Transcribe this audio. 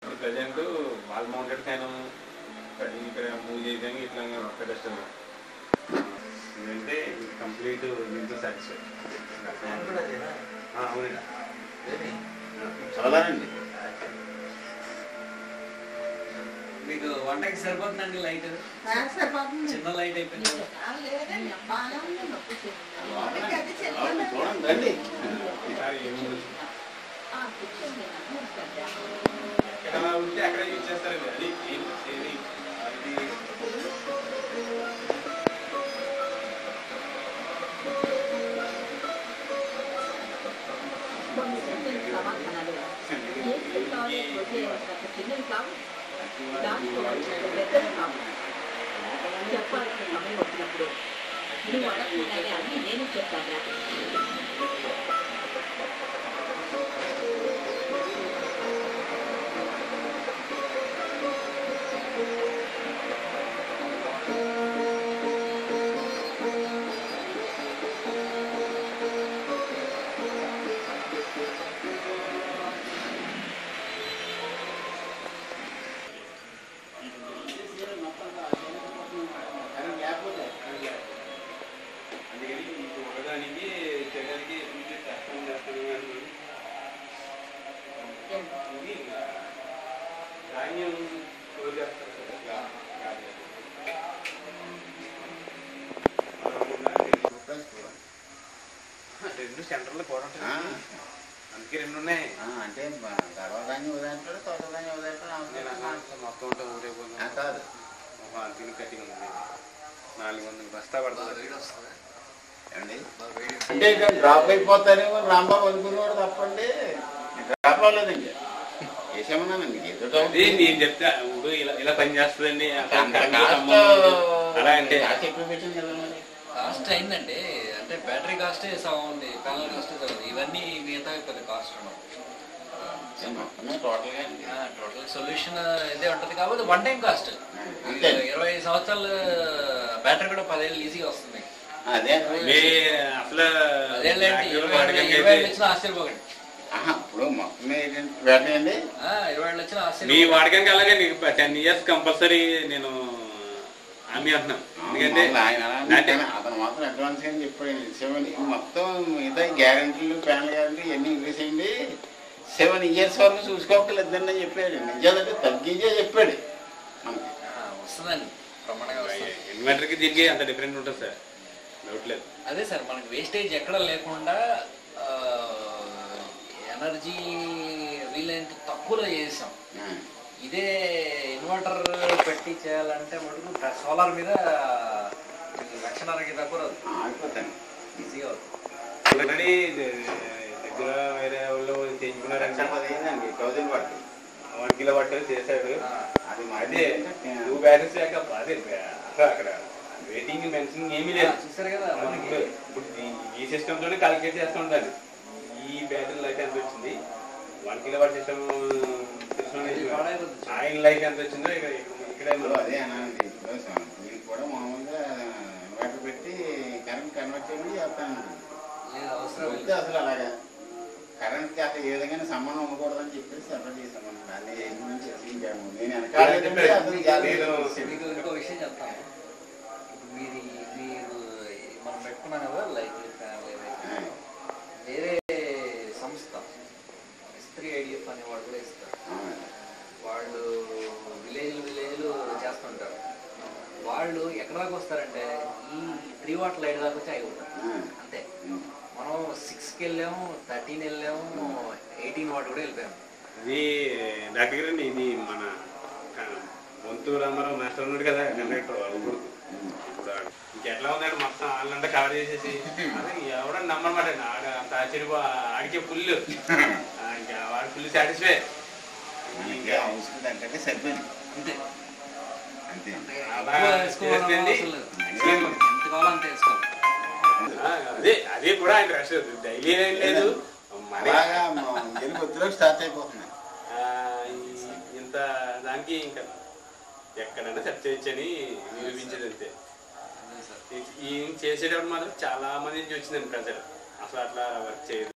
Present wall mounted fan ఇక్కడ move చేయడానికి ఇట్లా పెట్టేస్తాను. ఇదంటే కంప్లీట్ దీంతో సాటిస్ఫై. అవునండి, చాలానండి. మీకు వంటకి సరిపోతుందండి లైట్? చిన్న లైట్ అయిపోయింది. చూడండి ఈసారి ఎక్కడ ఉంటే అక్కడ యూజ్ చేస్తారండి. అది అది చెప్పాల్సిన సమయం వచ్చినప్పుడు నువ్వు అడగకుండానే అన్ని నేను చెప్తాను. రెండు సెంటర్లు కూడా ఉంటాయి, అందుకే రెండు ఉన్నాయి. అంటే గర్వదాన్ని ఉదయంటాడు, తోటదాన్ని ఉదయంటాడు. మొత్తం ఉంటే ఊరేపోతుంది కాదు. తిని కట్టింగ్ ఉంది. 400 బస్తా పడుతుంది. అంటే డ్రాప్ అయిపోతానేమో రాంబాబు అనుకునేవాడు తప్పండి. డ్రాప్ అవ్వలేదండి, వేసేమన్నానండి. నేను చెప్తా ఇప్పుడు ఇలా పని చేస్తుందండి అలా అంటే ఎక్కువ పెట్టింది కదా. మరి కాస్ట్ అయిందండి, అంటే బ్యాటరీ కాస్టే సగం ఉంది, ప్యానల్ కాస్టే సగం. ఇవన్నీ మిగతా పెద్ద కాస్ట్ ఉండవు. టోటల్ సొల్యూషన్ ఇదే ఉంటుంది. కాబట్టి వన్ టైం కాస్ట్. 20 సంవత్సరాలు బ్యాటరీ కూడా 10 ఏళ్ళు ఈజీగా వస్తుంది. అదే అసలు అదేంటి 20 ఏళ్ళు వచ్చినా ఆశ్చర్యపోకండి. ఇప్పుడు మొత్తం బ్యాటరీ అండి 20 ఏళ్ళు వచ్చినా ఆశ్చర్య. మీ వాడకానికి అలాగే నీకు 10 years కంపల్సరీ నేను అని అంటున్నాను. ఎందుకంటే అతను మాత్రం అడ్వాన్స్ అని చెప్పాడు. మొత్తం మిగతా గ్యారంటీలు, ప్యానల్ గ్యారంటీ ఇవన్నీ ఇంగ్లీషండి. 7 years వరకు చూసుకోకలేదండి అని చెప్పాడు. నిజాలంటే తగ్గించే చెప్పాడు మనకి. వస్తుందండి ప్రమాణంగా. ఇన్వర్టర్కి దీనికి అంత డిఫరెంట్ ఉంటుంది సార్, డౌట్ లేదు. అదే సార్, మనకి వేస్టేజ్ ఎక్కడ లేకుండా ఎనర్జీ వీలైనంత తక్కువలో చేసాం. ఇదే ఇన్వర్టర్ పెట్టి చేయాలంటే మటుకు సోలార్ మీద 1,00,000కి తక్కువ ఆగిపోతాను ఈజీగా అవుతుంది. ఆల్రెడీ దగ్గర వేరే వాళ్ళు చేయించుకున్నారంటే 10,000 పడుతుంది. 1 kilowatt చేశాడు. అది అదే 2 బ్యాటరీస్ లేక అదే అక్కడ వెయిటింగ్ మెన్షన్ ఏమీ లేదు. చూసారు కదా మనకి. ఇప్పుడు ఈ సిస్టమ్ తోనే కాలిక్యులేట్ చేస్తూ ఉండాలి. ఈ బ్యాటరీ లైట్ ఎంత వచ్చింది, 1 kilowatt సిస్టమ్ ఆయన లైట్ ఎంత వచ్చిందో ఇక్కడ అదే అనండి. మీరు కూడా మామూలుగా ఇన్వర్టర్ పెట్టి కరెంట్ కన్వర్ట్ చేయమని చెప్తాను. అసలు అలాగా కరెంట్కి అసలు ఏ విధంగా సంబంధం ఉండకూడదని చెప్పేసి సెపరేట్ చేసాను. దాన్ని నేను ఇంకో విషయం చెప్తాను. మీరు మనం పెట్టుకున్నాం కదా లైట్ వేరే సంస్థ ఇస్త్రీ ఐడిఎఫ్ అనే వాళ్ళు కూడా ఇస్తారు. వాళ్ళు విలేజ్లు చేస్తుంటారు. వాళ్ళు ఎక్కడ దాకా వస్తారంటే ఈ 3 watt లైట్ దాకా వచ్చి అయిపోతారు అంతే. మనం 6కి వెళ్ళాము, 13 వెళ్ళాము, 18 watt కూడా వెళ్ళిపోయాము. ఇది డాక్టర్ గారండి, ఇది మన బొంతు రామారావు మాస్టర్ ఉన్నాడు కదా కండక్టర్, వాళ్ళు కొడుకు. ఇంకెట్లా ఉందంటే మొత్తం వాళ్ళంతా కవర్ చేసేసి ఎవడని నమ్మనమాట. అంత ఆశ్చర్య ఆడికే ఫుల్, ఇంకా వాడు ఫుల్ సాటిస్ఫై. అంటే సరిపోయింది అంతే. అదే కూడా ఆయన రష్ డైలీ లేదు, స్టార్ట్ అయిపోతున్నాయి. ఇంత దానికి ఇంకా ఎక్కడైనా సెర్చ్ చేయొచ్చని నిరూపించేది అంతే. ఈ చేసేటప్పుడు మాత్రం చాలా మంది నుంచి వచ్చిందండి ప్రజలు అసలు అట్లా వర్క్ చేయదు.